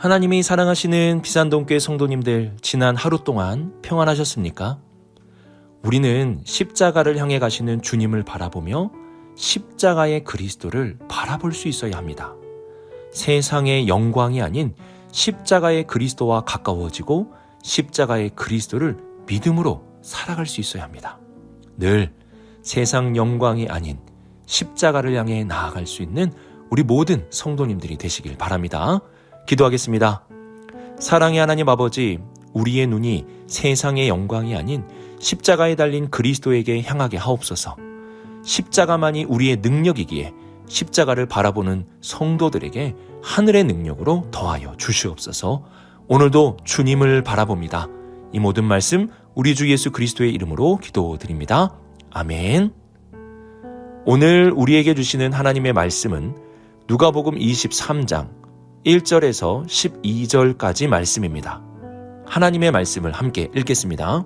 하나님이 사랑하시는 비산동교회 성도님들, 지난 하루 동안 평안하셨습니까? 우리는 십자가를 향해 가시는 주님을 바라보며 십자가의 그리스도를 바라볼 수 있어야 합니다. 세상의 영광이 아닌 십자가의 그리스도와 가까워지고 십자가의 그리스도를 믿음으로 살아갈 수 있어야 합니다. 늘 세상 영광이 아닌 십자가를 향해 나아갈 수 있는 우리 모든 성도님들이 되시길 바랍니다. 기도하겠습니다. 사랑의 하나님 아버지, 우리의 눈이 세상의 영광이 아닌 십자가에 달린 그리스도에게 향하게 하옵소서. 십자가만이 우리의 능력이기에 십자가를 바라보는 성도들에게 하늘의 능력으로 더하여 주시옵소서. 오늘도 주님을 바라봅니다. 이 모든 말씀 우리 주 예수 그리스도의 이름으로 기도드립니다. 아멘. 오늘 우리에게 주시는 하나님의 말씀은 누가복음 23장 1절에서 12절까지 말씀입니다. 하나님의 말씀을 함께 읽겠습니다.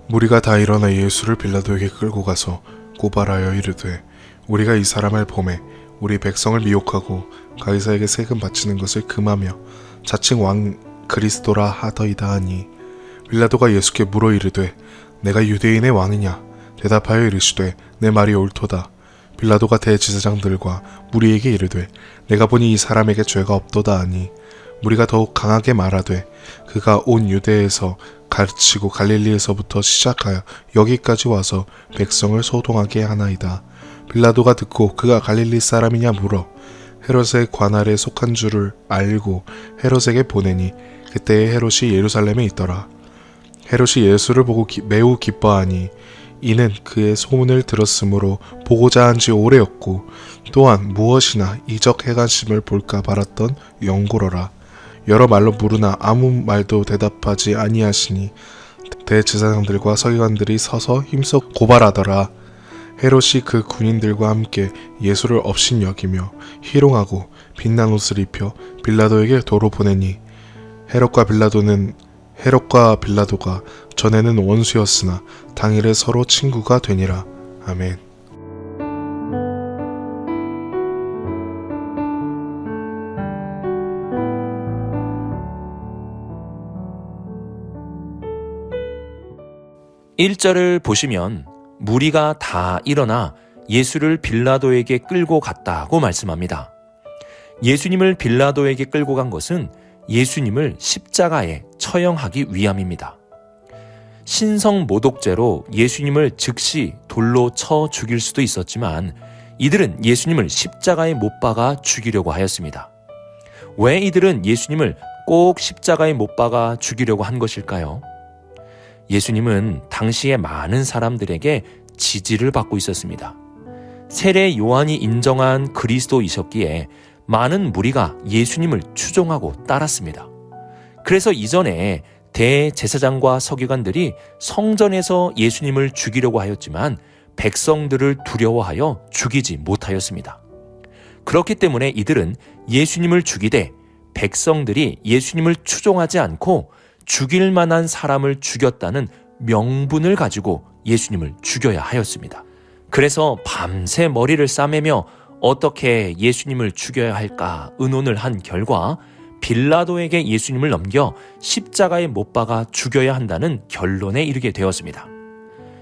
무리가 다 일어나 예수를 빌라도에게 끌고 가서 고발하여 이르되, 우리가 이 사람을 보매 우리 백성을 미혹하고 가이사에게 세금 바치는 것을 금하며 자칭 왕 그리스도라 하더이다 하니, 빌라도가 예수께 물어 이르되, 내가 유대인의 왕이냐? 대답하여 이르시되, 내 말이 옳도다. 빌라도가 대제사장들과 무리에게 이르되, 내가 보니 이 사람에게 죄가 없도다 하니, 무리가 더욱 강하게 말하되, 그가 온 유대에서 가르치고 갈릴리에서부터 시작하여 여기까지 와서 백성을 소동하게 하나이다. 빌라도가 듣고 그가 갈릴리 사람이냐 물어 헤롯의 관할에 속한 줄을 알고 헤롯에게 보내니, 그때에 헤롯이 예루살렘에 있더라. 헤롯이 예수를 보고 매우 기뻐하니, 이는 그의 소문을 들었으므로 보고자 한 지 오래였고, 또한 무엇이나 이적 해간심을 볼까 바랐던 영고로라. 여러 말로 물으나 아무 말도 대답하지 아니하시니, 대제사장들과 서기관들이 서서 힘써 고발하더라. 헤롯이 그 군인들과 함께 예수를 업신여기며 희롱하고 빛난 옷을 입혀 빌라도에게 도로 보내니, 헤롯과 빌라도가 전에는 원수였으나 당일에 서로 친구가 되니라. 아멘. (1절을) 보시면 무리가 다 일어나 예수를 빌라도에게 끌고 갔다고 말씀합니다. 예수님을 빌라도에게 끌고 간 것은 예수님을 십자가에 처형하기 위함입니다. 신성 모독죄로 예수님을 즉시 돌로 쳐 죽일 수도 있었지만, 이들은 예수님을 십자가에 못 박아 죽이려고 하였습니다. 왜 이들은 예수님을 꼭 십자가에 못 박아 죽이려고 한 것일까요? 예수님은 당시에 많은 사람들에게 지지를 받고 있었습니다. 세례 요한이 인정한 그리스도이셨기에 많은 무리가 예수님을 추종하고 따랐습니다. 그래서 이전에 대제사장과 서기관들이 성전에서 예수님을 죽이려고 하였지만 백성들을 두려워하여 죽이지 못하였습니다. 그렇기 때문에 이들은 예수님을 죽이되 백성들이 예수님을 추종하지 않고 죽일 만한 사람을 죽였다는 명분을 가지고 예수님을 죽여야 하였습니다. 그래서 밤새 머리를 싸매며 어떻게 예수님을 죽여야 할까 의논을 한 결과 빌라도에게 예수님을 넘겨 십자가에 못 박아 죽여야 한다는 결론에 이르게 되었습니다.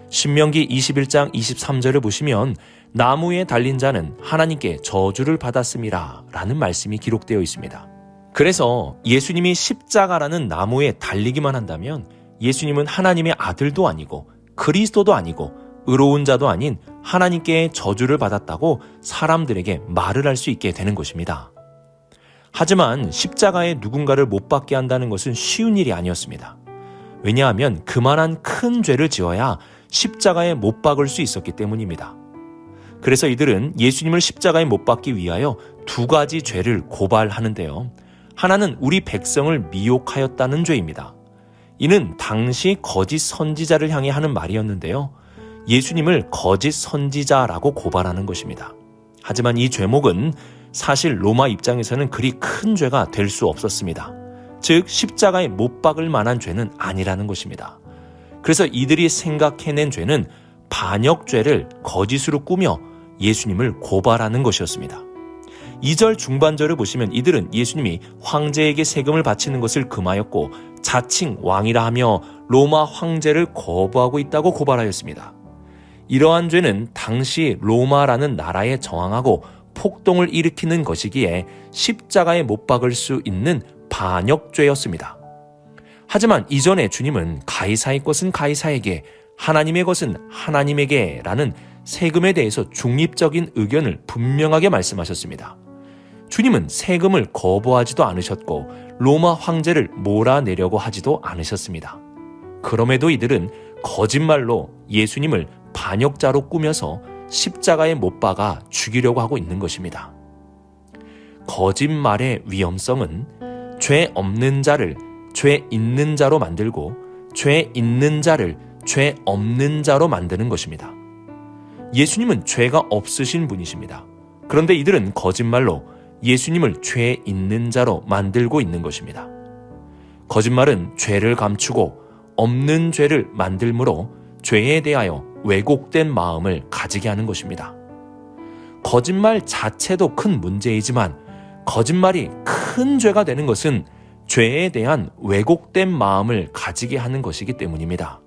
신명기 21장 23절을 보시면 나무에 달린 자는 하나님께 저주를 받았음이라 라는 말씀이 기록되어 있습니다. 그래서 예수님이 십자가라는 나무에 달리기만 한다면 예수님은 하나님의 아들도 아니고 그리스도도 아니고 의로운 자도 아닌 하나님께 저주를 받았다고 사람들에게 말을 할 수 있게 되는 것입니다. 하지만 십자가에 누군가를 못 박게 한다는 것은 쉬운 일이 아니었습니다. 왜냐하면 그만한 큰 죄를 지어야 십자가에 못 박을 수 있었기 때문입니다. 그래서 이들은 예수님을 십자가에 못 박기 위하여 두 가지 죄를 고발하는데요. 하나는 우리 백성을 미혹하였다는 죄입니다. 이는 당시 거짓 선지자를 향해 하는 말이었는데요. 예수님을 거짓 선지자라고 고발하는 것입니다. 하지만 이 죄목은 사실 로마 입장에서는 그리 큰 죄가 될 수 없었습니다. 즉 십자가에 못 박을 만한 죄는 아니라는 것입니다. 그래서 이들이 생각해낸 죄는 반역죄를 거짓으로 꾸며 예수님을 고발하는 것이었습니다. 2절 중반절을 보시면 이들은 예수님이 황제에게 세금을 바치는 것을 금하였고 자칭 왕이라 하며 로마 황제를 거부하고 있다고 고발하였습니다. 이러한 죄는 당시 로마라는 나라에 저항하고 폭동을 일으키는 것이기에 십자가에 못 박을 수 있는 반역죄였습니다. 하지만 이전에 주님은 가이사의 것은 가이사에게, 하나님의 것은 하나님에게 라는 세금에 대해서 중립적인 의견을 분명하게 말씀하셨습니다. 주님은 세금을 거부하지도 않으셨고 로마 황제를 몰아내려고 하지도 않으셨습니다. 그럼에도 이들은 거짓말로 예수님을 반역자로 꾸며서 십자가에 못 박아 죽이려고 하고 있는 것입니다. 거짓말의 위험성은 죄 없는 자를 죄 있는 자로 만들고 죄 있는 자를 죄 없는 자로 만드는 것입니다. 예수님은 죄가 없으신 분이십니다. 그런데 이들은 거짓말로 예수님을 죄 있는 자로 만들고 있는 것입니다. 거짓말은 죄를 감추고 없는 죄를 만들므로 죄에 대하여 왜곡된 마음을 가지게 하는 것입니다. 거짓말 자체도 큰 문제이지만 거짓말이 큰 죄가 되는 것은 죄에 대한 왜곡된 마음을 가지게 하는 것이기 때문입니다.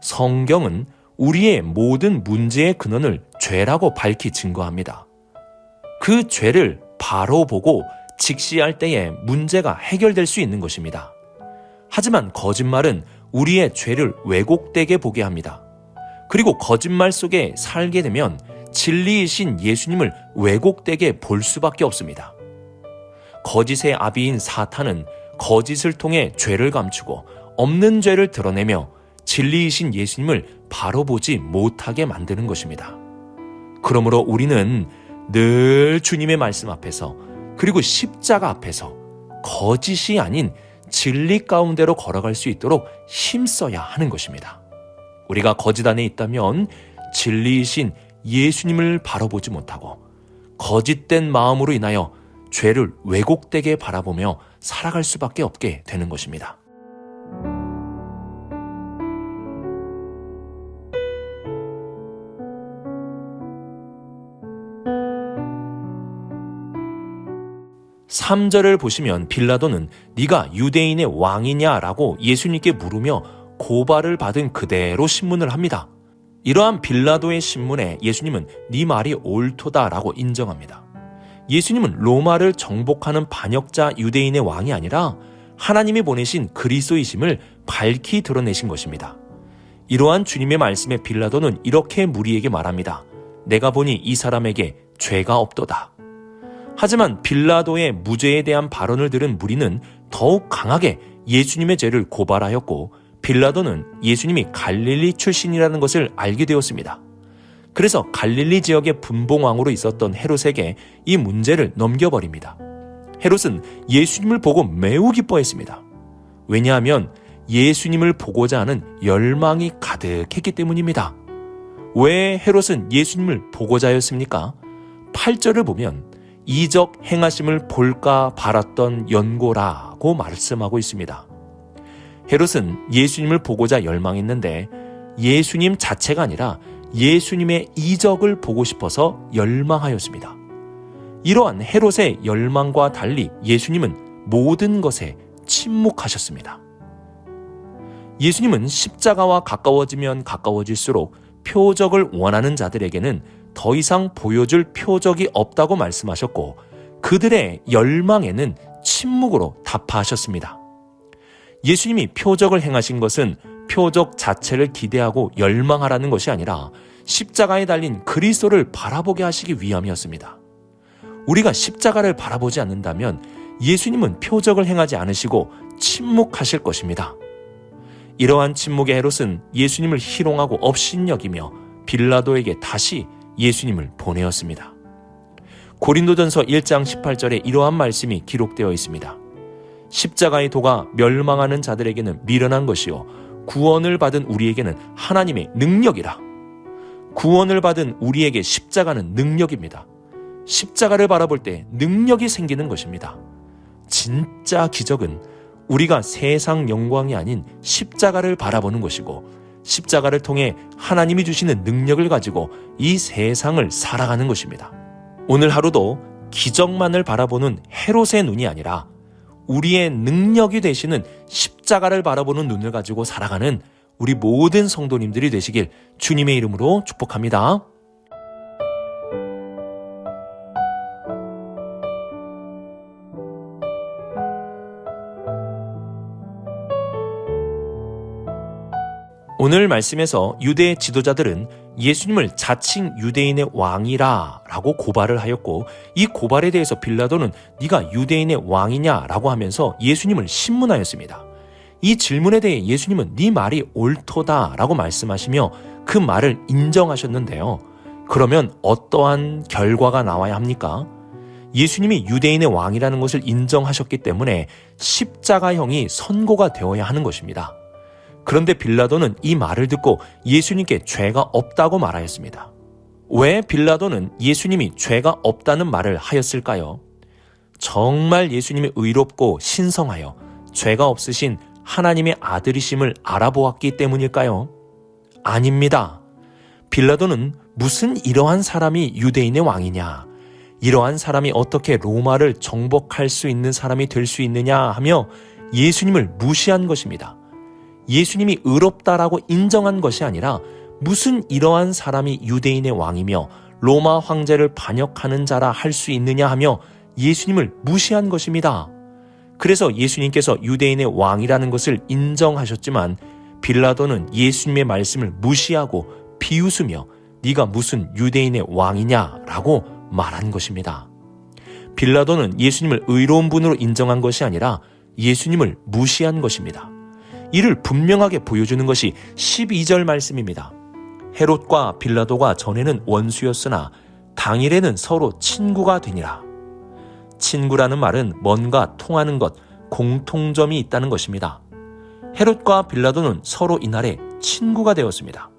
성경은 우리의 모든 문제의 근원을 죄라고 밝히 증거합니다. 그 죄를 바로 보고 직시할 때에 문제가 해결될 수 있는 것입니다. 하지만 거짓말은 우리의 죄를 왜곡되게 보게 합니다. 그리고 거짓말 속에 살게 되면 진리이신 예수님을 왜곡되게 볼 수밖에 없습니다. 거짓의 아비인 사탄은 거짓을 통해 죄를 감추고 없는 죄를 드러내며 진리이신 예수님을 바로 보지 못하게 만드는 것입니다. 그러므로 우리는 늘 주님의 말씀 앞에서 그리고 십자가 앞에서 거짓이 아닌 진리 가운데로 걸어갈 수 있도록 힘써야 하는 것입니다. 우리가 거짓 안에 있다면 진리이신 예수님을 바로 보지 못하고 거짓된 마음으로 인하여 죄를 왜곡되게 바라보며 살아갈 수밖에 없게 되는 것입니다. (3절을) 보시면 빌라도는 네가 유대인의 왕이냐라고 예수님께 물으며 고발을 받은 그대로 신문을 합니다. 이러한 빌라도의 신문에 예수님은 네 말이 옳도다라고 인정합니다. 예수님은 로마를 정복하는 반역자 유대인의 왕이 아니라 하나님이 보내신 그리스도이심을 밝히 드러내신 것입니다. 이러한 주님의 말씀에 빌라도는 이렇게 무리에게 말합니다. 내가 보니 이 사람에게 죄가 없도다. 하지만 빌라도의 무죄에 대한 발언을 들은 무리는 더욱 강하게 예수님의 죄를 고발하였고 빌라도는 예수님이 갈릴리 출신이라는 것을 알게 되었습니다. 그래서 갈릴리 지역의 분봉왕으로 있었던 헤롯에게 이 문제를 넘겨버립니다. 헤롯은 예수님을 보고 매우 기뻐했습니다. 왜냐하면 예수님을 보고자 하는 열망이 가득했기 때문입니다. 왜 헤롯은 예수님을 보고자 하였습니까? 8절을 보면 이적 행하심을 볼까 바랐던 연고라고 말씀하고 있습니다. 헤롯은 예수님을 보고자 열망했는데 예수님 자체가 아니라 예수님의 이적을 보고 싶어서 열망하였습니다. 이러한 헤롯의 열망과 달리 예수님은 모든 것에 침묵하셨습니다. 예수님은 십자가와 가까워지면 가까워질수록 표적을 원하는 자들에게는 더 이상 보여줄 표적이 없다고 말씀하셨고 그들의 열망에는 침묵으로 답하셨습니다. 예수님이 표적을 행하신 것은 표적 자체를 기대하고 열망하라는 것이 아니라 십자가에 달린 그리스도를 바라보게 하시기 위함이었습니다. 우리가 십자가를 바라보지 않는다면 예수님은 표적을 행하지 않으시고 침묵하실 것입니다. 이러한 침묵의 헤롯은 예수님을 희롱하고 업신여기며 빌라도에게 다시 예수님을 보내었습니다. 고린도전서 1장 18절에 이러한 말씀이 기록되어 있습니다. 십자가의 도가 멸망하는 자들에게는 미련한 것이요 구원을 받은 우리에게는 하나님의 능력이라. 구원을 받은 우리에게 십자가는 능력입니다. 십자가를 바라볼 때 능력이 생기는 것입니다. 진짜 기적은 우리가 세상 영광이 아닌 십자가를 바라보는 것이고 십자가를 통해 하나님이 주시는 능력을 가지고 이 세상을 살아가는 것입니다. 오늘 하루도 기적만을 바라보는 헤롯의 눈이 아니라 우리의 능력이 되시는 십자가를 바라보는 눈을 가지고 살아가는 우리 모든 성도님들이 되시길 주님의 이름으로 축복합니다. 오늘 말씀에서 유대 지도자들은 예수님을 자칭 유대인의 왕이라 라고 고발을 하였고, 이 고발에 대해서 빌라도는 네가 유대인의 왕이냐 라고 하면서 예수님을 신문하였습니다. 이 질문에 대해 예수님은 네 말이 옳도다 라고 말씀하시며 그 말을 인정하셨는데요. 그러면 어떠한 결과가 나와야 합니까? 예수님이 유대인의 왕이라는 것을 인정하셨기 때문에 십자가형이 선고가 되어야 하는 것입니다. 그런데 빌라도는 이 말을 듣고 예수님께 죄가 없다고 말하였습니다. 왜 빌라도는 예수님이 죄가 없다는 말을 하였을까요? 정말 예수님이 의롭고 신성하여 죄가 없으신 하나님의 아들이심을 알아보았기 때문일까요? 아닙니다. 빌라도는 무슨 이러한 사람이 유대인의 왕이냐, 이러한 사람이 어떻게 로마를 정복할 수 있는 사람이 될 수 있느냐 하며 예수님을 무시한 것입니다. 예수님이 의롭다라고 인정한 것이 아니라 무슨 이러한 사람이 유대인의 왕이며 로마 황제를 반역하는 자라 할 수 있느냐 하며 예수님을 무시한 것입니다. 그래서 예수님께서 유대인의 왕이라는 것을 인정하셨지만 빌라도는 예수님의 말씀을 무시하고 비웃으며 네가 무슨 유대인의 왕이냐라고 말한 것입니다. 빌라도는 예수님을 의로운 분으로 인정한 것이 아니라 예수님을 무시한 것입니다. 이를 분명하게 보여주는 것이 12절 말씀입니다. 헤롯과 빌라도가 전에는 원수였으나 당일에는 서로 친구가 되니라. 친구라는 말은 뭔가 통하는 것, 공통점이 있다는 것입니다. 헤롯과 빌라도는 서로 이날에 친구가 되었습니다.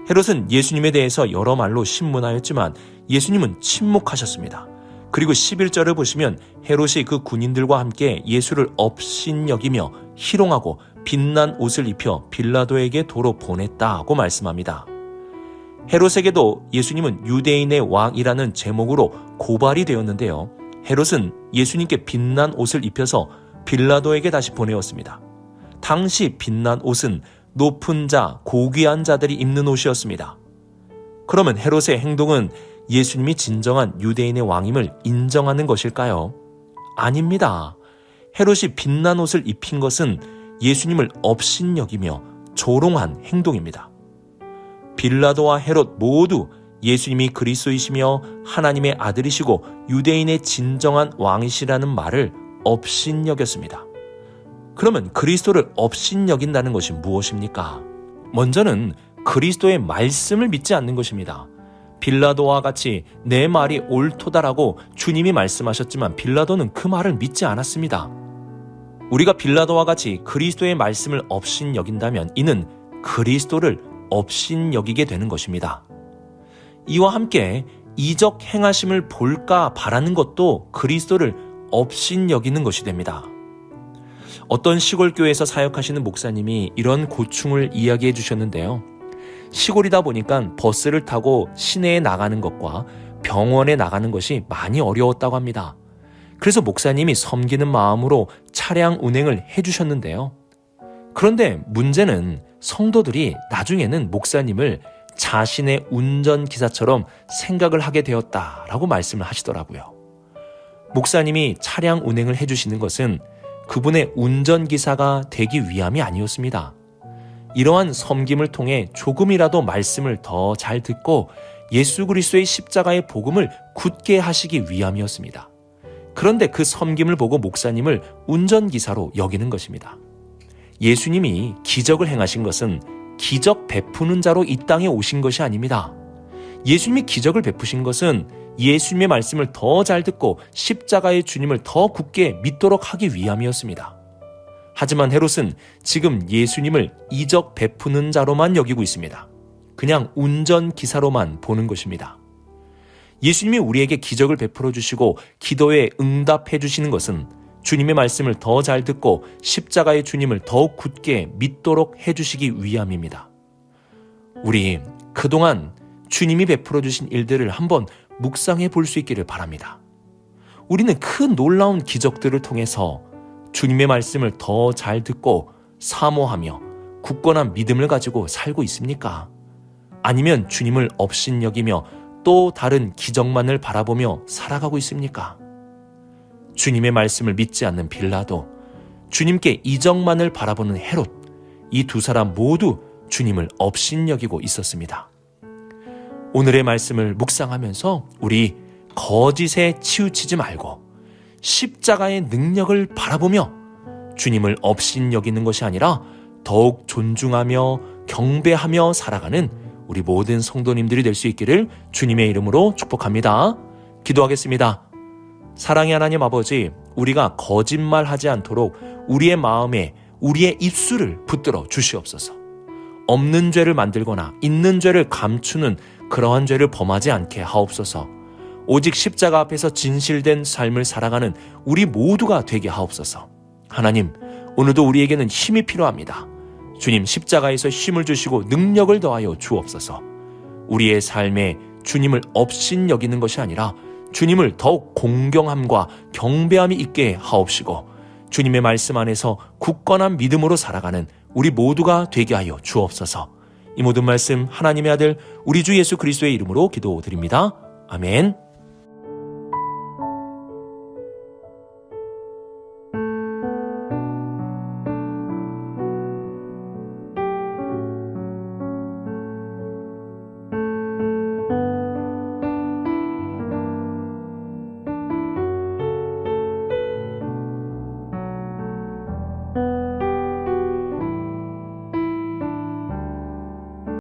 헤롯은 예수님에 대해서 여러 말로 신문하였지만 예수님은 침묵하셨습니다. 그리고 11절을 보시면 헤롯이 그 군인들과 함께 예수를 업신여기며 희롱하고 빛난 옷을 입혀 빌라도에게 도로 보냈다고 말씀합니다. 헤롯에게도 예수님은 유대인의 왕이라는 제목으로 고발이 되었는데요. 헤롯은 예수님께 빛난 옷을 입혀서 빌라도에게 다시 보내었습니다. 당시 빛난 옷은 높은 자, 고귀한 자들이 입는 옷이었습니다. 그러면 헤롯의 행동은 예수님이 진정한 유대인의 왕임을 인정하는 것일까요? 아닙니다. 헤롯이 빛난 옷을 입힌 것은 예수님을 업신여기며 조롱한 행동입니다. 빌라도와 헤롯 모두 예수님이 그리스도이시며 하나님의 아들이시고 유대인의 진정한 왕이시라는 말을 업신여겼습니다. 그러면 그리스도를 업신여긴다는 것이 무엇입니까? 먼저는 그리스도의 말씀을 믿지 않는 것입니다. 빌라도와 같이 내 말이 옳도다라고 주님이 말씀하셨지만 빌라도는 그 말을 믿지 않았습니다. 우리가 빌라도와 같이 그리스도의 말씀을 업신여긴다면 이는 그리스도를 업신여기게 되는 것입니다. 이와 함께 이적 행하심을 볼까 바라는 것도 그리스도를 업신여기는 것이 됩니다. 어떤 시골교회에서 사역하시는 목사님이 이런 고충을 이야기해 주셨는데요. 시골이다 보니까 버스를 타고 시내에 나가는 것과 병원에 나가는 것이 많이 어려웠다고 합니다. 그래서 목사님이 섬기는 마음으로 차량 운행을 해주셨는데요. 그런데 문제는 성도들이 나중에는 목사님을 자신의 운전기사처럼 생각을 하게 되었다라고 말씀을 하시더라고요. 목사님이 차량 운행을 해주시는 것은 그분의 운전기사가 되기 위함이 아니었습니다. 이러한 섬김을 통해 조금이라도 말씀을 더 잘 듣고 예수 그리스도의 십자가의 복음을 굳게 하시기 위함이었습니다. 그런데 그 섬김을 보고 목사님을 운전기사로 여기는 것입니다. 예수님이 기적을 행하신 것은 기적 베푸는 자로 이 땅에 오신 것이 아닙니다. 예수님이 기적을 베푸신 것은 예수님의 말씀을 더 잘 듣고 십자가의 주님을 더 굳게 믿도록 하기 위함이었습니다. 하지만 헤롯은 지금 예수님을 이적 베푸는 자로만 여기고 있습니다. 그냥 운전기사로만 보는 것입니다. 예수님이 우리에게 기적을 베풀어 주시고 기도에 응답해 주시는 것은 주님의 말씀을 더 잘 듣고 십자가의 주님을 더욱 굳게 믿도록 해주시기 위함입니다. 우리 그동안 주님이 베풀어 주신 일들을 한번 묵상해 볼 수 있기를 바랍니다. 우리는 큰 놀라운 기적들을 통해서 주님의 말씀을 더 잘 듣고 사모하며 굳건한 믿음을 가지고 살고 있습니까? 아니면 주님을 업신여기며 또 다른 기적만을 바라보며 살아가고 있습니까? 주님의 말씀을 믿지 않는 빌라도, 주님께 이적만을 바라보는 헤롯, 이 두 사람 모두 주님을 업신여기고 있었습니다. 오늘의 말씀을 묵상하면서 우리 거짓에 치우치지 말고 십자가의 능력을 바라보며 주님을 업신여기는 것이 아니라 더욱 존중하며 경배하며 살아가는 우리 모든 성도님들이 될 수 있기를 주님의 이름으로 축복합니다. 기도하겠습니다. 사랑의 하나님 아버지, 우리가 거짓말하지 않도록 우리의 마음에 우리의 입술을 붙들어 주시옵소서. 없는 죄를 만들거나 있는 죄를 감추는 그러한 죄를 범하지 않게 하옵소서. 오직 십자가 앞에서 진실된 삶을 살아가는 우리 모두가 되게 하옵소서. 하나님, 오늘도 우리에게는 힘이 필요합니다. 주님, 십자가에서 힘을 주시고 능력을 더하여 주옵소서. 우리의 삶에 주님을 업신여기는 것이 아니라 주님을 더욱 공경함과 경배함이 있게 하옵시고 주님의 말씀 안에서 굳건한 믿음으로 살아가는 우리 모두가 되게 하여 주옵소서. 이 모든 말씀 하나님의 아들 우리 주 예수 그리스도의 이름으로 기도드립니다. 아멘.